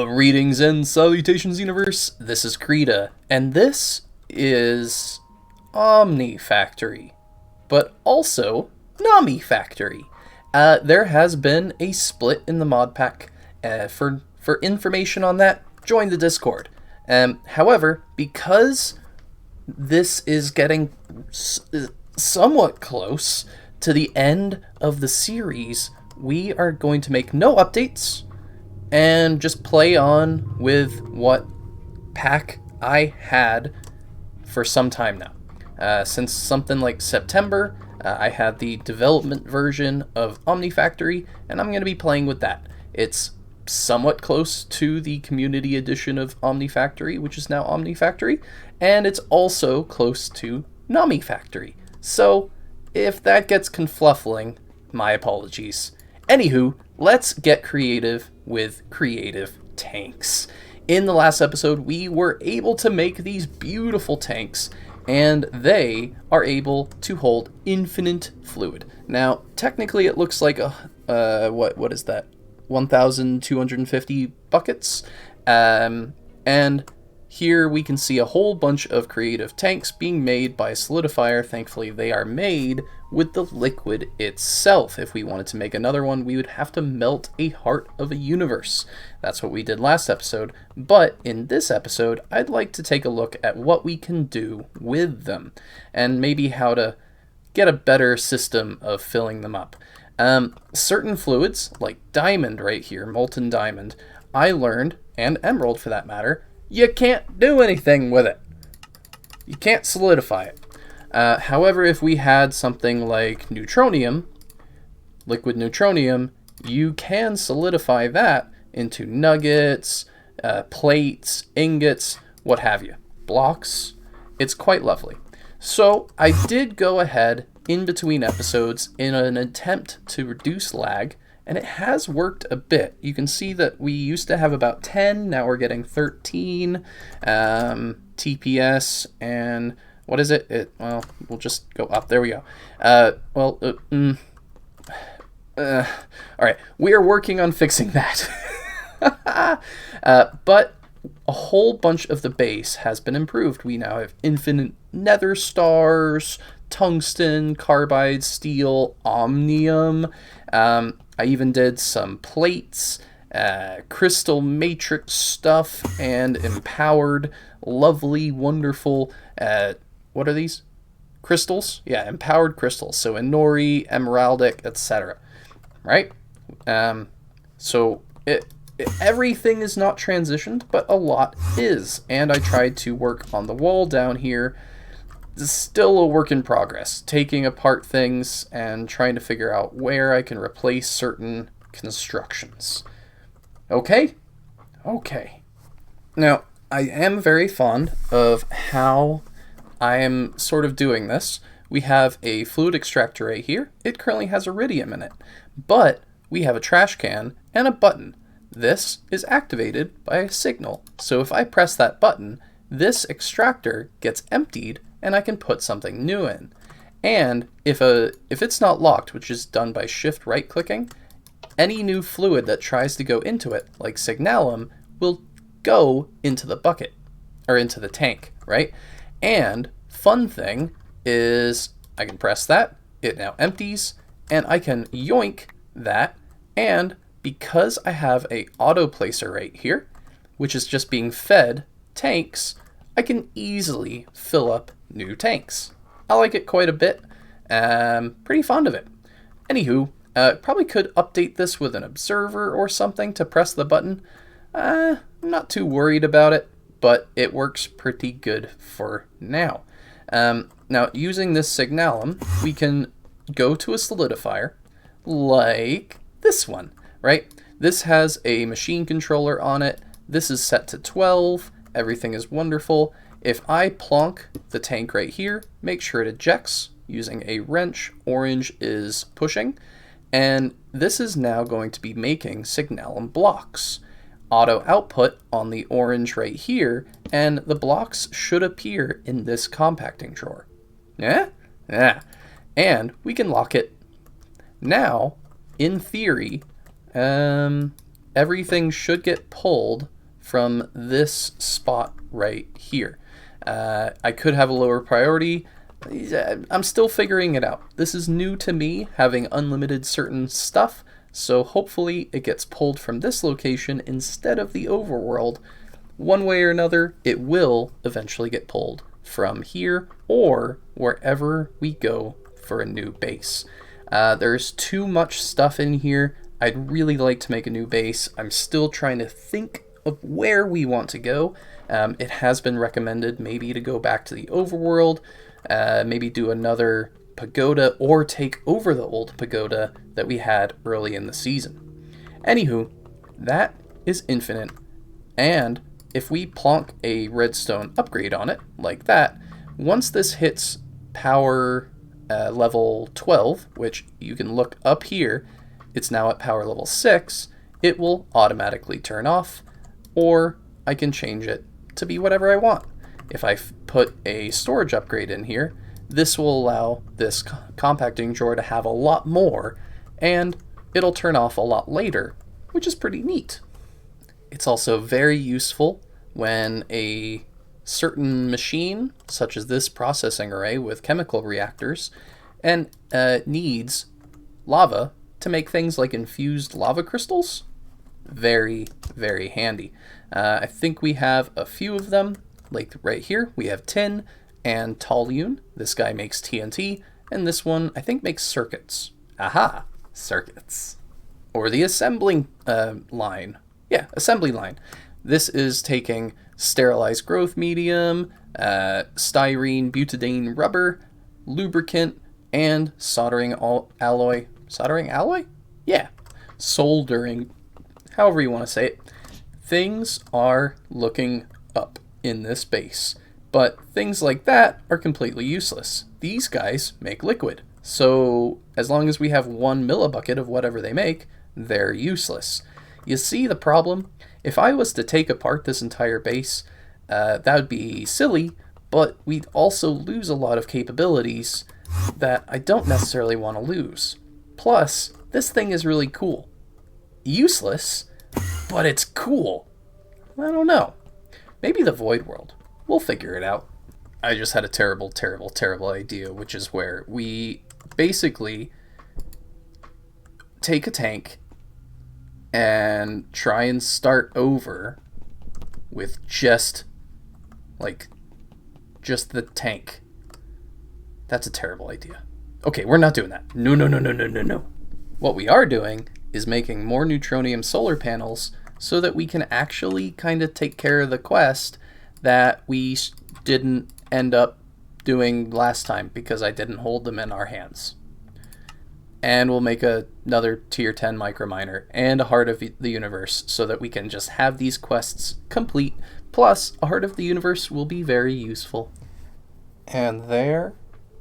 Greetings and salutations, universe. This is Creeta, and this is Omnifactory, but also Nomifactory. There has been a split in the mod pack. For information on that, join the Discord. However, because this is getting somewhat close to the end of the series, we are going to make no updates and just play on with what pack I had for some time now. Since something like September, I had the development version of Omnifactory, and I'm going to be playing with that. It's somewhat close to the community edition of Omnifactory, which is now Omnifactory, and it's also close to Nomifactory. So, if that gets confluffling, my apologies. Anywho, let's get creative with creative tanks. In the last episode, we were able to make these beautiful tanks, and they are able to hold infinite fluid. Now, technically it looks like what is that? 1,250 buckets. And here we can see a whole bunch of creative tanks being made by a solidifier. Thankfully, they are made with the liquid itself. If we wanted to make another one, we would have to melt a heart of a universe. That's what we did last episode. But in this episode, I'd like to take a look at what we can do with them, and maybe how to get a better system of filling them up. Certain fluids, like diamond right here, molten diamond, I learned, and emerald for that matter, you can't do anything with it. You can't solidify it. However, if we had something like neutronium, liquid neutronium, you can solidify that into nuggets, plates, ingots, what have you. Blocks. It's quite lovely. So I did go ahead in between episodes in an attempt to reduce lag, and it has worked a bit. You can see that we used to have about 10, now we're getting 13 TPS, and what is it? Well, we'll just go up. There we go. Alright, we are working on fixing that. But a whole bunch of the base has been improved. We now have infinite nether stars, tungsten, carbide, steel, omnium. I even did some plates, crystal matrix stuff, and empowered, lovely, wonderful, what are these? Crystals? Yeah, empowered crystals. So Inori, emeraldic, etc. Right? So everything is not transitioned, but a lot is. And I tried to work on the wall down here. It's still a work in progress, taking apart things and trying to figure out where I can replace certain constructions. Okay? Okay. Now, I am very fond of how I am sort of doing this. We have a fluid extractor right here. It currently has iridium in it. But we have a trash can and a button. This is activated by a signal. So if I press that button, this extractor gets emptied and I can put something new in. And if it's not locked, which is done by shift right clicking, any new fluid that tries to go into it, like signalum, will go into the bucket, or into the tank, right? And fun thing is I can press that, it now empties, and I can yoink that, and because I have a auto placer right here, which is just being fed tanks, I can easily fill up new tanks. I like it quite a bit. Pretty fond of it. Anywho, probably could update this with an observer or something to press the button. I'm not too worried about it, but it works pretty good for now. Now, using this signalum, we can go to a solidifier like this one, right? This has a machine controller on it. This is set to 12. Everything is wonderful. If I plonk the tank right here, make sure it ejects using a wrench. Orange is pushing. And this is now going to be making signalum blocks. Auto output on the orange right here, and the blocks should appear in this compacting drawer. Yeah? Yeah. And we can lock it. Now, in theory, everything should get pulled from this spot right here. I could have a lower priority. I'm still figuring it out. This is new to me, having unlimited certain stuff, so hopefully it gets pulled from this location instead of the overworld. One way or another, it will eventually get pulled from here or wherever we go for a new base. There's too much stuff in here. I'd really like to make a new base. I'm still trying to think of where we want to go. It has been recommended maybe to go back to the overworld, maybe do another pagoda or take over the old pagoda that we had early in the season. Anywho, that is infinite, and if we plonk a redstone upgrade on it like that, once this hits power level 12, which you can look up here, it's now at power level 6, it will automatically turn off, or I can change it to be whatever I want. If I put a storage upgrade in here, this will allow this compacting drawer to have a lot more, and it'll turn off a lot later, which is pretty neat. It's also very useful when a certain machine, such as this processing array with chemical reactors, and needs lava to make things like infused lava crystals. Very, very handy. I think we have a few of them, like right here. We have tin and toluene. This guy makes TNT, and this one I think makes circuits. Aha, circuits. Or the assembling line. Yeah, assembly line. This is taking sterilized growth medium, styrene, butadiene rubber, lubricant, and soldering alloy. Soldering alloy? Yeah. Soldering, however you want to say it. Things are looking up in this base, but things like that are completely useless. These guys make liquid, so as long as we have 1 millibucket of whatever they make, they're useless. You see the problem? If I was to take apart this entire base, that would be silly, but we'd also lose a lot of capabilities that I don't necessarily want to lose. Plus, this thing is really cool. Useless, but it's cool. I don't know. Maybe the Void World. We'll figure it out. I just had a terrible, terrible, terrible idea, which is where we basically take a tank and try and start over with just the tank. That's a terrible idea. Okay, we're not doing that. No, no, no, no, no, no, no. What we are doing is making more neutronium solar panels so that we can actually kind of take care of the quest that we didn't end up doing last time because I didn't hold them in our hands. And we'll make another tier 10 microminer and a Heart of the Universe so that we can just have these quests complete. Plus, a Heart of the Universe will be very useful. And there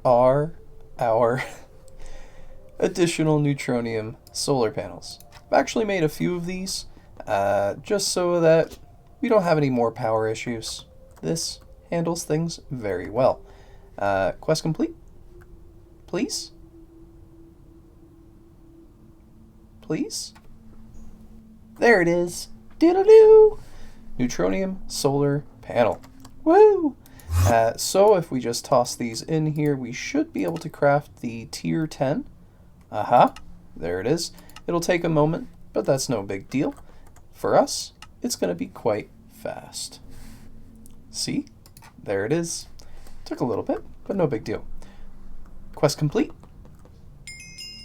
are our additional neutronium solar panels. I've actually made a few of these just so that we don't have any more power issues. This handles things very well. Quest complete? Please? Please? There it is. Diddle-doo! Neutronium solar panel. Woo! So if we just toss these in here, we should be able to craft the tier 10. Aha, there it is. It'll take a moment, but that's no big deal. For us, it's going to be quite fast. See? There it is. Took a little bit, but no big deal. Quest complete.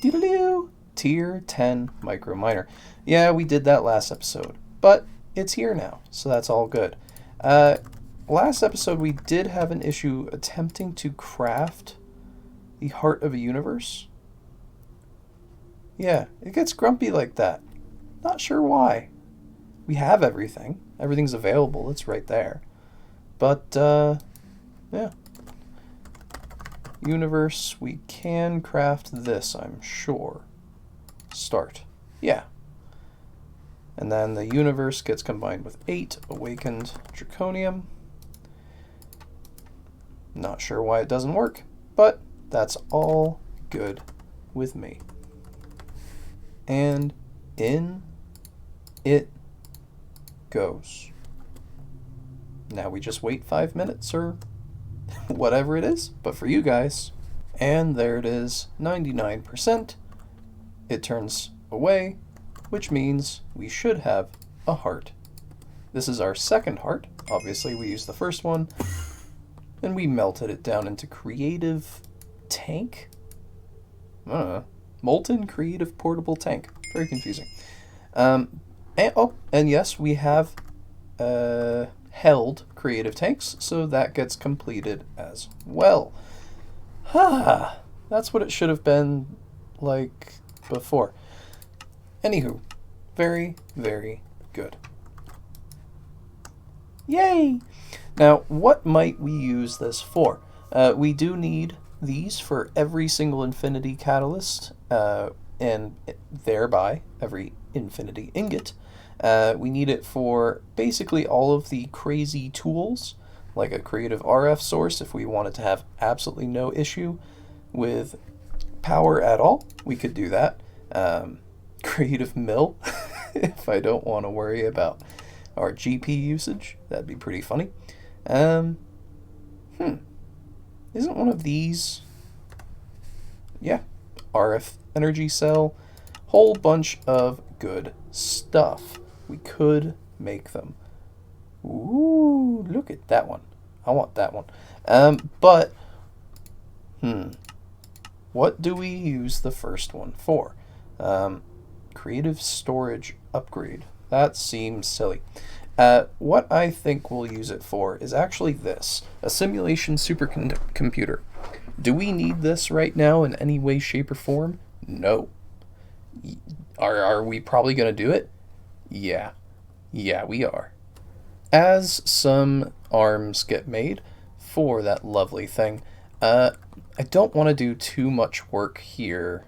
Diddle-doo! Tier 10 microminer. Yeah, we did that last episode, but it's here now, so that's all good. Last episode, we did have an issue attempting to craft the Heart of a Universe. Yeah, it gets grumpy like that. Not sure why. We have everything. Everything's available. It's right there. But, yeah. Universe, we can craft this, I'm sure. Start. Yeah. And then the universe gets combined with 8 awakened draconium. Not sure why it doesn't work, but that's all good with me. And in it goes. Now we just wait 5 minutes or whatever it is, but for you guys. And there it is, 99%. It turns away, which means we should have a heart. This is our second heart. Obviously, we used the first one, and we melted it down into creative tank. Molten creative portable tank. Very confusing. And yes, we have held creative tanks, so that gets completed as well. That's what it should have been like before. Anywho, very, very good. Yay! Now, what might we use this for? We do need these for every single infinity catalyst, and thereby every infinity ingot. We need it for basically all of the crazy tools, like a creative RF source if we wanted to have absolutely no issue with power at all. We could do that. Creative mill, if I don't want to worry about our GP usage. That'd be pretty funny. Isn't one of these... Yeah, RF energy cell. Whole bunch of good stuff. We could make them. Ooh, look at that one. I want that one. What do we use the first one for? Creative storage upgrade. That seems silly. What I think we'll use it for is actually this, a simulation supercomputer. Do we need this right now in any way, shape, or form? No. Are we probably going to do it? Yeah. Yeah, we are. As some arms get made for that lovely thing, I don't want to do too much work here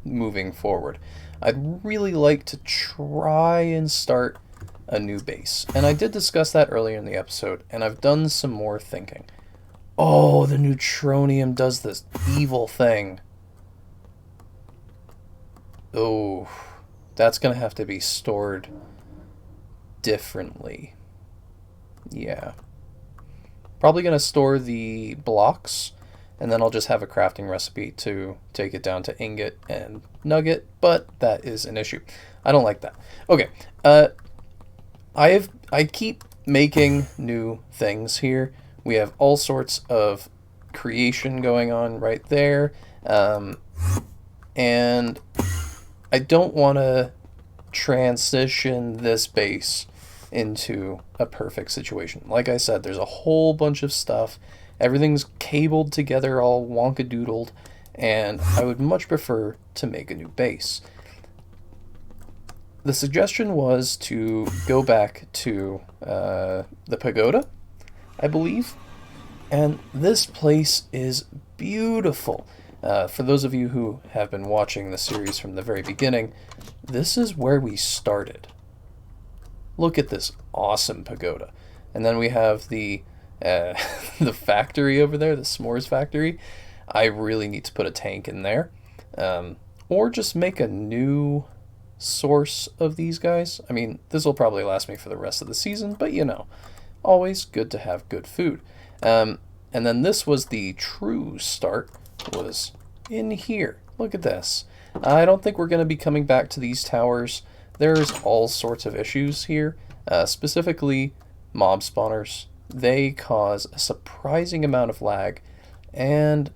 moving forward. I'd really like to try and start a new base. And I did discuss that earlier in the episode, and I've done some more thinking. Oh, the neutronium does this evil thing. Oh, that's going to have to be stored differently. Yeah. Probably going to store the blocks, and then I'll just have a crafting recipe to take it down to ingot and nugget, but that is an issue. I don't like that. Okay, I keep making new things here. We have all sorts of creation going on right there, and I don't want to transition this base into a perfect situation. Like I said, there's a whole bunch of stuff. Everything's cabled together, all wonkadoodled, and I would much prefer to make a new base. The suggestion was to go back to the Pagoda, I believe, and this place is beautiful. For those of you who have been watching the series from the very beginning, this is where we started. Look at this awesome pagoda. And then we have the the factory over there, the s'mores factory. I really need to put a tank in there. Or just make a new source of these guys. I mean, this will probably last me for the rest of the season, but you know, always good to have good food. And then this was the true start, was in here. Look at this. I don't think we're going to be coming back to these towers. There's all sorts of issues here, specifically mob spawners. They cause a surprising amount of lag, and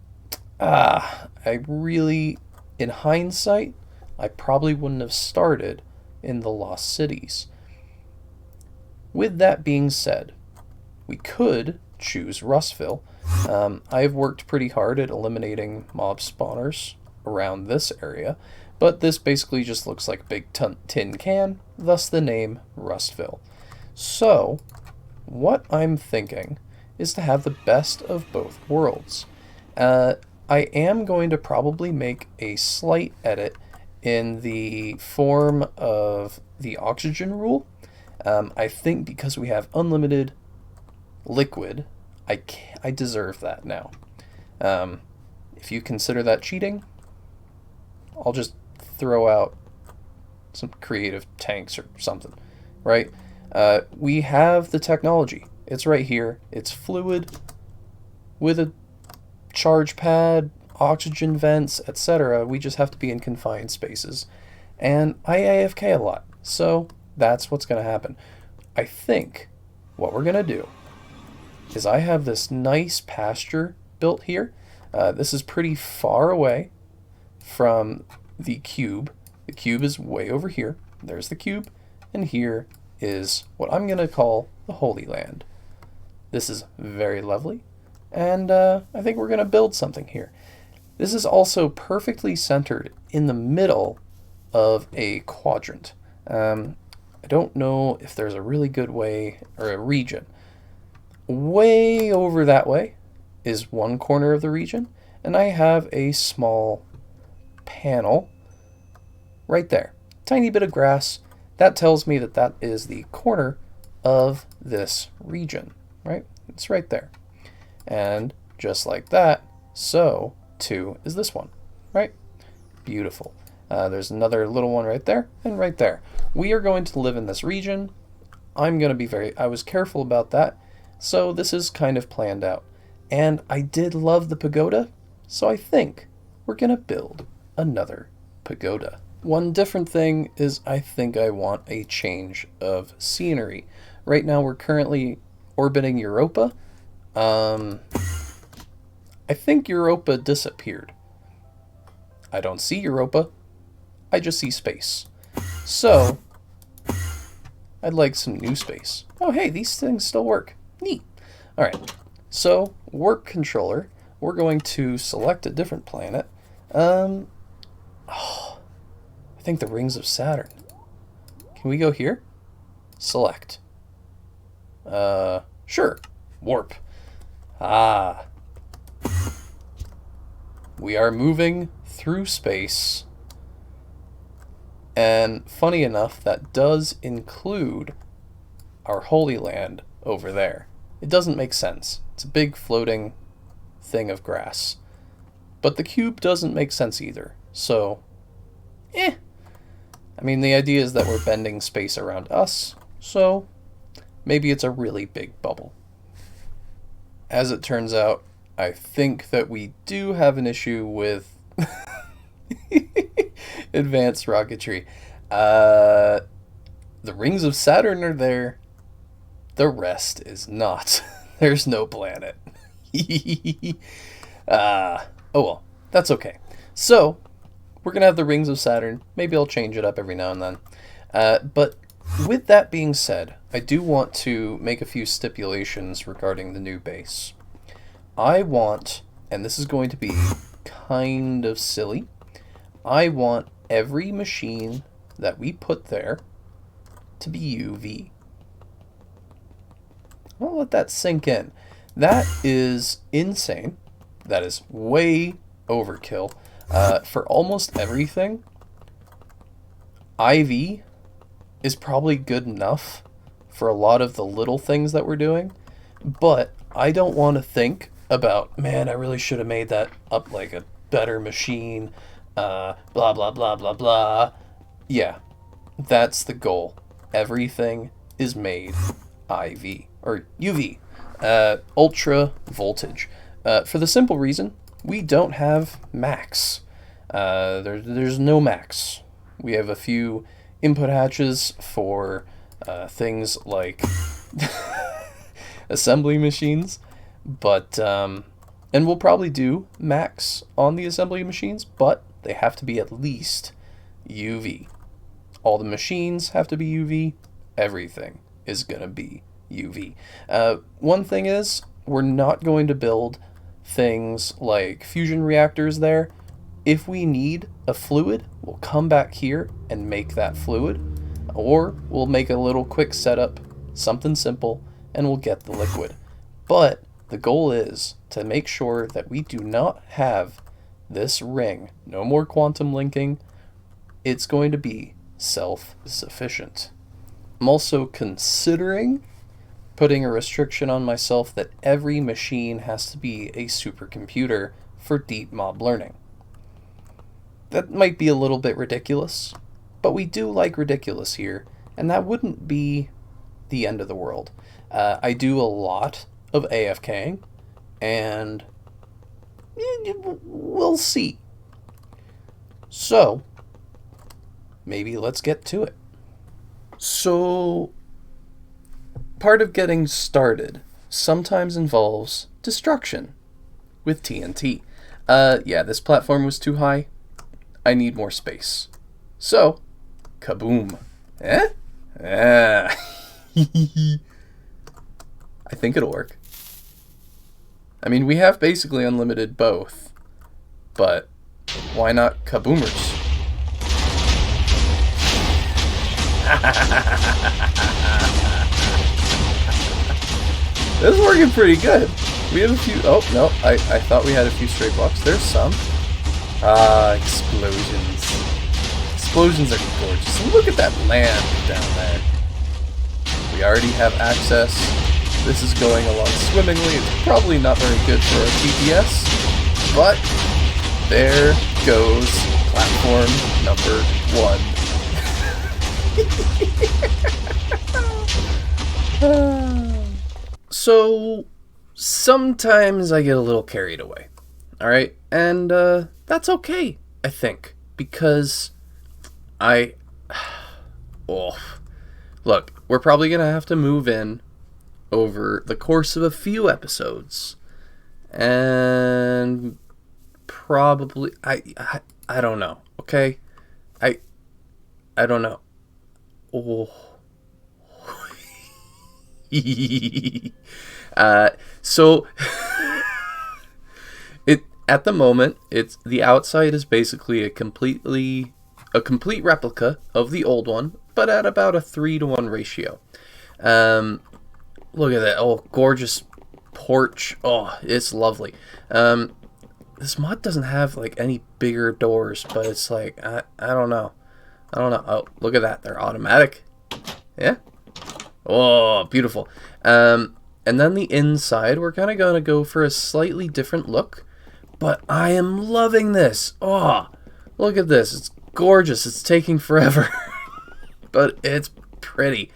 I really, in hindsight, I probably wouldn't have started in the Lost Cities. With that being said, we could choose Rustville. I've worked pretty hard at eliminating mob spawners around this area, but this basically just looks like a big tin can, thus the name Rustville. So, what I'm thinking is to have the best of both worlds. I am going to probably make a slight edit in the form of the oxygen rule. I think because we have unlimited liquid, I deserve that now. If you consider that cheating, I'll just throw out some creative tanks or something, right? We have the technology. It's right here. It's fluid with a charge pad, oxygen vents, etc. We just have to be in confined spaces. And I AFK a lot. So that's what's going to happen. I think what we're going to do is I have this nice pasture built here. This is pretty far away from the cube. The cube is way over here. There's the cube. And here is what I'm going to call the Holy Land. This is very lovely. And I think we're going to build something here. This is also perfectly centered in the middle of a quadrant. I don't know if there's a really good way, or a region. Way over that way is one corner of the region, and I have a small panel right there. Tiny bit of grass. That tells me that that is the corner of this region, right? It's right there. And just like that, so too is this one, right? Beautiful. There's another little one right there and right there. We are going to live in this region. I'm going to be I was careful about that. So this is kind of planned out. And I did love the pagoda, so I think we're going to build another pagoda. One different thing is I think I want a change of scenery. Right now we're currently orbiting Europa. I think Europa disappeared. I don't see Europa. I just see space. So, I'd like some new space. Oh, hey, these things still work. Neat. All right. So, work controller. We're going to select a different planet. I think the rings of Saturn. Can we go here? Select. Sure. Warp. Ah. We are moving through space. And funny enough, that does include our Holy Land over there. It doesn't make sense. It's a big floating thing of grass. But the cube doesn't make sense either. So, I mean, the idea is that we're bending space around us, so maybe it's a really big bubble. As it turns out, I think that we do have an issue with advanced rocketry. The rings of Saturn are there. The rest is not. There's no planet. Oh well, that's okay. So, we're going to have the rings of Saturn. Maybe I'll change it up every now and then. But with that being said, I do want to make a few stipulations regarding the new base. I want, and this is going to be kind of silly, I want every machine that we put there to be UV. I'll let that sink in. That is insane. That is way overkill. For almost everything, IV is probably good enough for a lot of the little things that we're doing, but I don't want to think about, man, I really should have made that up like a better machine, blah, blah, blah, blah, blah. Yeah, that's the goal. Everything is made IV, or UV, ultra voltage. For the simple reason, we don't have max. There's no max. We have a few input hatches for things like assembly machines, but and we'll probably do max on the assembly machines, but they have to be at least UV. All the machines have to be UV. Everything is going to be UV. One thing is, we're not going to build things like fusion reactors there. If we need a fluid, we'll come back here and make that fluid, or we'll make a little quick setup, something simple, and we'll get the liquid. But the goal is to make sure that we do not have this ring. No more quantum linking. It's going to be self-sufficient. I'm also considering putting a restriction on myself that every machine has to be a supercomputer for deep mob learning. That might be a little bit ridiculous, but we do like ridiculous here, and that wouldn't be the end of the world. I do a lot of AFKing, and we'll see. So, maybe let's get to it. So, part of getting started sometimes involves destruction with TNT. Yeah, this platform was too high. I need more space. So, kaboom. Eh? I think it'll work. I mean, we have basically unlimited both, but why not kaboomers? This is working pretty good. We have a few... Oh, no. I thought we had a few stray blocks. There's some. Explosions. Explosions are gorgeous. And look at that land down there. We already have access. This is going along swimmingly. It's probably not very good for our TPS, but there goes platform number 1. So, sometimes I get a little carried away, alright? And that's okay, I think, because look, we're probably going to have to move in over the course of a few episodes, and probably, I don't know, okay? I don't know. So at the moment, it's the outside is basically a complete replica of the old one, but at about a 3-to-1 ratio. Look at that! Oh, gorgeous porch! Oh, it's lovely. This mod doesn't have like any bigger doors, but it's like I don't know. Oh, look at that! They're automatic. Yeah. Oh, beautiful. And then the inside, we're kind of going to go for a slightly different look. But I am loving this. Oh, look at this. It's gorgeous. It's taking forever. But it's pretty.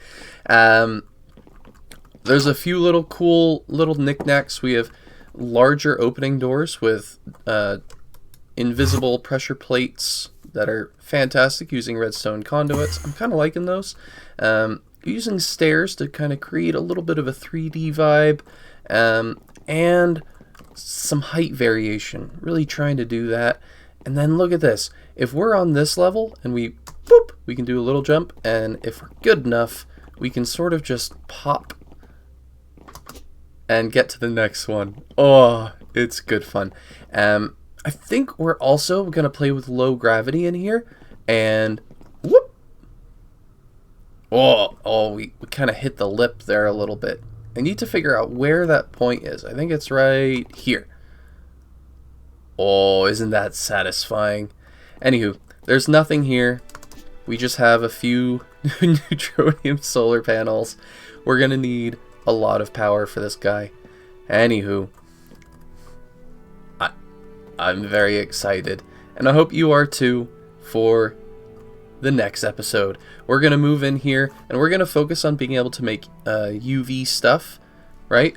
There's a few little cool little knickknacks. We have larger opening doors with invisible pressure plates that are fantastic using redstone conduits. I'm kind of liking those. Using stairs to kind of create a little bit of a 3D vibe, and some height variation, really trying to do that. And then look at this. If we're on this level and we can do a little jump, and if we're good enough, we can sort of just pop and get to the next one. Oh, it's good fun. I think we're also going to play with low gravity in here, and whoop. We kind of hit the lip there a little bit. I need to figure out where that point is. I think it's right here. Oh, isn't that satisfying? Anywho, there's nothing here. We just have a few neutronium solar panels. We're going to need a lot of power for this guy. Anywho, I'm very excited. And I hope you are too for the next episode. We're going to move in here and we're going to focus on being able to make UV stuff, right?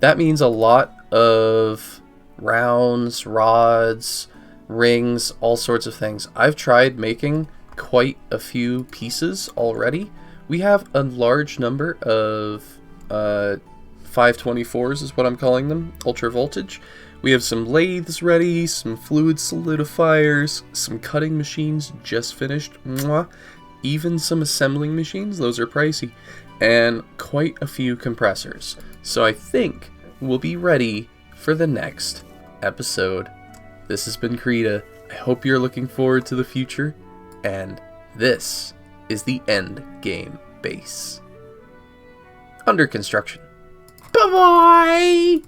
That means a lot of rounds, rods, rings, all sorts of things. I've tried making quite a few pieces already. We have a large number of 524s is what I'm calling them, ultra voltage. We have some lathes ready, some fluid solidifiers, some cutting machines just finished, even some assembling machines, those are pricey, and quite a few compressors. So I think we'll be ready for the next episode. This has been Creeta. I hope you're looking forward to the future, and this is the end game base. Under construction. Bye-bye!